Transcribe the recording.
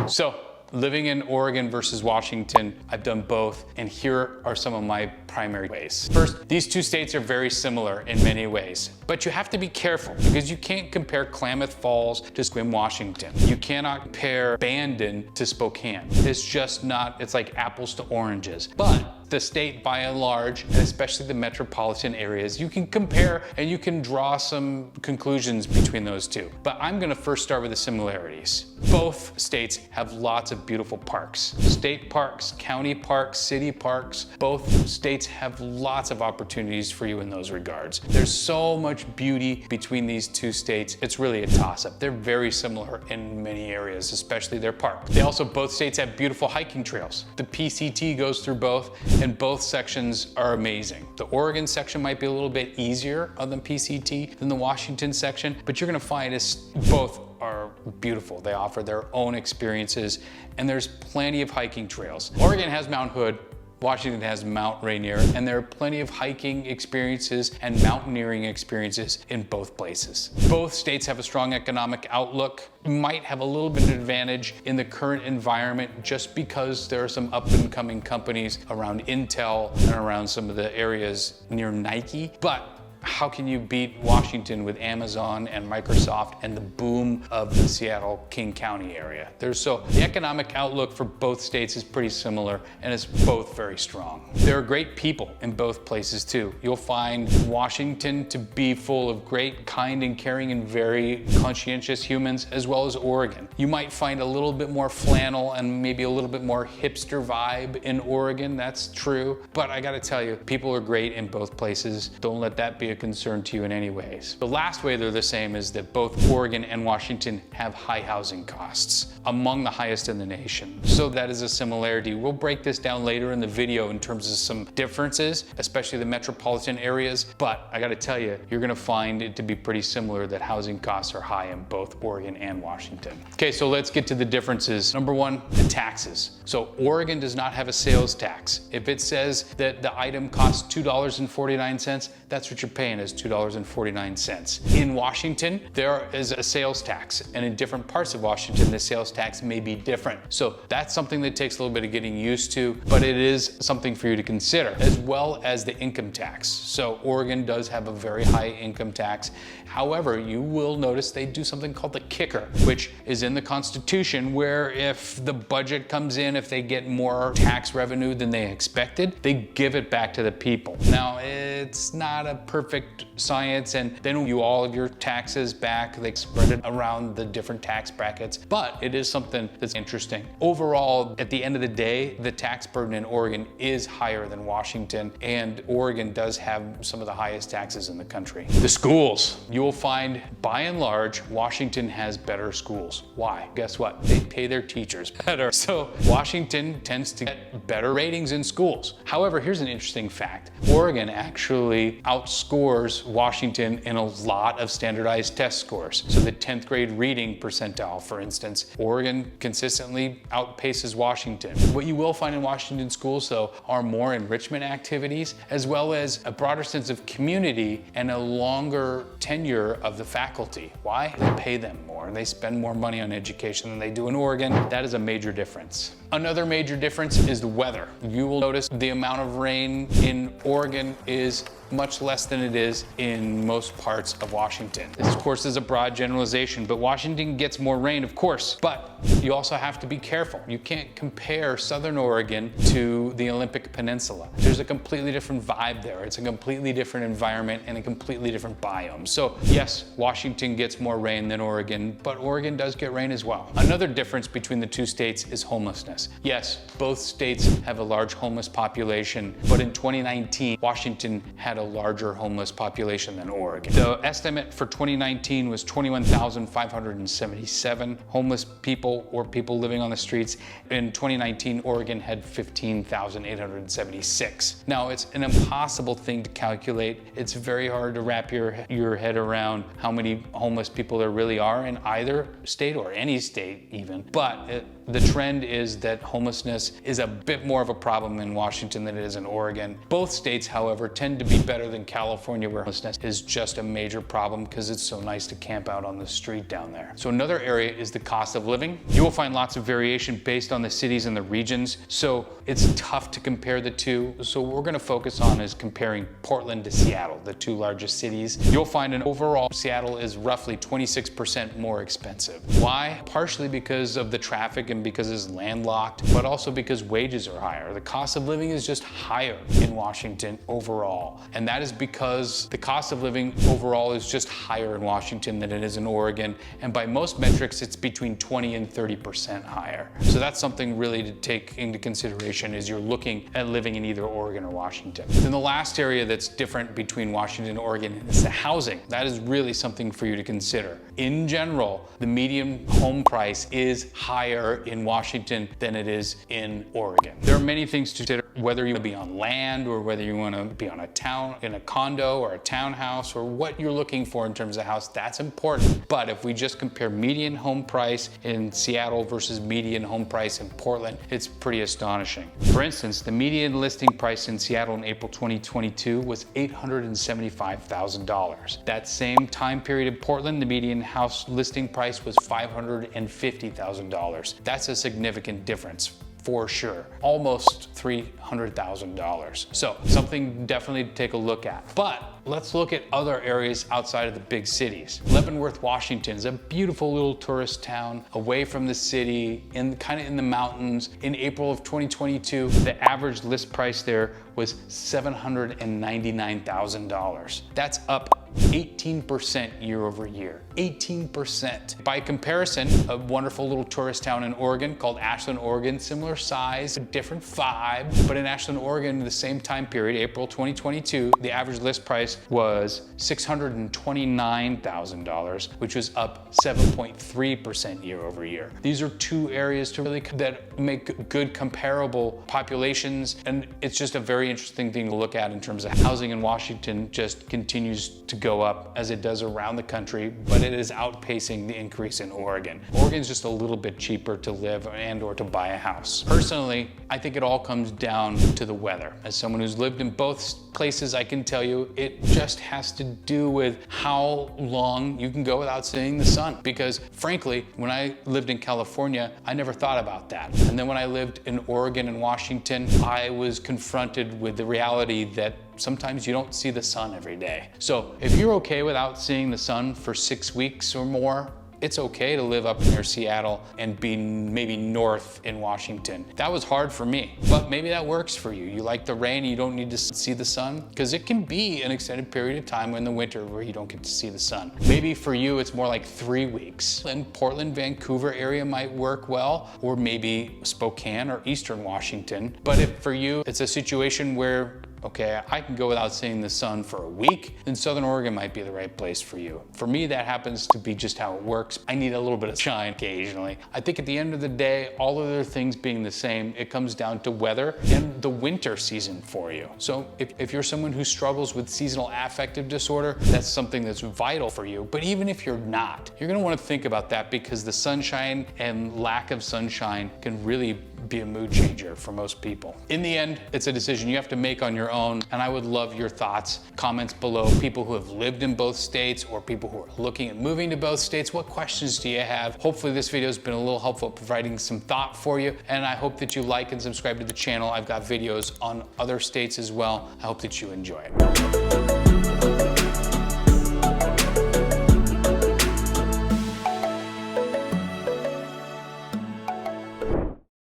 So, living in Oregon versus Washington, I've done both, and here are some of my primary ways. First, these two states are very similar in many ways, but you have to be careful because you can't compare Klamath Falls to Sequim, Washington. You cannot compare Bandon to Spokane. It's just not, it's like apples to oranges. But the state by and large, and especially the metropolitan areas, you can compare and you can draw some conclusions between those two. But I'm gonna first start with the similarities. Both states have lots of beautiful parks. State parks, county parks, city parks. Both states have lots of opportunities for you in those regards. There's so much beauty between these two states. It's really a toss-up. They're very similar in many areas, especially their parks. Both states have beautiful hiking trails. The PCT goes through both, and both sections are amazing. The Oregon section might be a little bit easier on the PCT than the Washington section, but you're gonna find both are beautiful. They offer their own experiences, and there's plenty of hiking trails. Oregon has Mount Hood, Washington has Mount Rainier, and there are plenty of hiking experiences and mountaineering experiences in both places. Both states have a strong economic outlook. You might have a little bit of advantage in the current environment just because there are some up and coming companies around Intel and around some of the areas near Nike, but how can you beat Washington with Amazon and Microsoft and the boom of the Seattle King County area? The economic outlook for both states is pretty similar, and it's both very strong. There are great people in both places too. You'll find Washington to be full of great, kind and caring and very conscientious humans, as well as Oregon. You might find a little bit more flannel and maybe a little bit more hipster vibe in Oregon, that's true. But I gotta tell you, people are great in both places. Don't let that be a concern to you in any ways. The last way they're the same is that both Oregon and Washington have high housing costs, among the highest in the nation. So that is a similarity. We'll break this down later in the video in terms of some differences, especially the metropolitan areas, but I gotta tell you, you're gonna find it to be pretty similar that housing costs are high in both Oregon and Washington. Okay, so let's get to the differences. Number one, the taxes. So Oregon does not have a sales tax. If it says that the item costs $2.49, that's what you're paying, is $2.49. In Washington, there is a sales tax, and in different parts of Washington, the sales tax may be different. So that's something that takes a little bit of getting used to, but it is something for you to consider, as well as the income tax. So Oregon does have a very high income tax. However, you will notice they do something called the kicker, which is in the Constitution, where if the budget comes in, if they get more tax revenue than they expected, they give it back to the people. Now, it's not a perfect science, and then you all of your taxes back, they spread it around the different tax brackets, but it is something that's interesting. Overall, at the end of the day, the tax burden in Oregon is higher than Washington, and Oregon does have some of the highest taxes in the country. The schools, you will find by and large, Washington has better schools. Why? Guess what? They pay their teachers better. So Washington tends to get better ratings in schools. However, here's an interesting fact. Oregon actually outscores Washington in a lot of standardized test scores. So the 10th grade reading percentile, for instance, Oregon consistently outpaces Washington. What you will find in Washington schools, though, are more enrichment activities, as well as a broader sense of community and a longer tenure of the faculty. Why? They pay them more and they spend more money on education than they do in Oregon. That is a major difference. Another major difference is the weather. You will notice the amount of rain in Oregon is much less than it is in most parts of Washington. This, of course, is a broad generalization, but Washington gets more rain, of course, but you also have to be careful. You can't compare Southern Oregon to the Olympic Peninsula. There's a completely different vibe there. It's a completely different environment and a completely different biome. So yes, Washington gets more rain than Oregon, but Oregon does get rain as well. Another difference between the two states is homelessness. Yes, both states have a large homeless population, but in 2019, Washington had a larger homeless population than Oregon. The estimate for 2019 was 21,577 homeless people or people living on the streets. In 2019, Oregon had 15,876. Now, it's an impossible thing to calculate. It's very hard to wrap your head around how many homeless people there really are in either state or any state even. But the trend is that homelessness is a bit more of a problem in Washington than it is in Oregon. Both states, however, tend to be better than California, where homelessness is just a major problem because it's so nice to camp out on the street down there. So another area is the cost of living. You will find lots of variation based on the cities and the regions, so it's tough to compare the two. So what we're going to focus on is comparing Portland to Seattle, the two largest cities. You'll find an overall Seattle is roughly 26% more expensive. Why? Partially because of the traffic and because it's landlocked, but also because wages are higher. The cost of living is just higher in Washington overall. And that is because the cost of living overall is just higher in Washington than it is in Oregon. And by most metrics, it's between 20 and 30% higher. So that's something really to take into consideration as you're looking at living in either Oregon or Washington. Then the last area that's different between Washington and Oregon is the housing. That is really something for you to consider. In general, the median home price is higher in Washington than it is in Oregon. There are many things to consider, whether you want to be on land or whether you want to be on a town, in a condo or a townhouse, or what you're looking for in terms of house, that's important. But if we just compare median home price in Seattle versus median home price in Portland, it's pretty astonishing. For instance, the median listing price in Seattle in April 2022 was $875,000. That same time period in Portland, the median house listing price was $550,000. That's a significant difference, for sure. Almost $300,000. So something definitely to take a look at. But let's look at other areas outside of the big cities. Leavenworth, Washington is a beautiful little tourist town away from the city, kind of in the mountains. In April of 2022, the average list price there was $799,000. That's up 18% year over year. 18%. By comparison, a wonderful little tourist town in Oregon called Ashland, Oregon, similar size, a different vibe, but in Ashland, Oregon, the same time period, April 2022, the average list price was $629,000, which was up 7.3% year over year. These are two areas that make good comparable populations, and it's just a very interesting thing to look at in terms of housing in Washington just continues to go up as it does around the country, but it is outpacing the increase in Oregon. Oregon's just a little bit cheaper to live and or to buy a house. Personally, I think it all comes down to the weather. As someone who's lived in both places, I can tell you it just has to do with how long you can go without seeing the sun. Because frankly, when I lived in California, I never thought about that. And then when I lived in Oregon and Washington, I was confronted with the reality that sometimes you don't see the sun every day. So if you're okay without seeing the sun for 6 weeks or more, it's okay to live up near Seattle and be maybe north in Washington. That was hard for me, but maybe that works for you. You like the rain and you don't need to see the sun, because it can be an extended period of time in the winter where you don't get to see the sun. Maybe for you, it's more like 3 weeks. In Portland, Vancouver area might work well, or maybe Spokane or Eastern Washington. But if for you, it's a situation where okay, I can go without seeing the sun for a week, then Southern Oregon might be the right place for you. For me, that happens to be just how it works. I need a little bit of shine occasionally. I think at the end of the day, all other things being the same, it comes down to weather and the winter season for you. So if you're someone who struggles with seasonal affective disorder, that's something that's vital for you. But even if you're not, you're gonna wanna think about that, because the sunshine and lack of sunshine can really be a mood changer for most people. In the end, it's a decision you have to make on your own, and I would love your thoughts, comments below. People who have lived in both states or people who are looking at moving to both states, what questions do you have? Hopefully this video has been a little helpful, providing some thought for you, and I hope that you like and subscribe to the channel. I've got videos on other states as well. I hope that you enjoy it.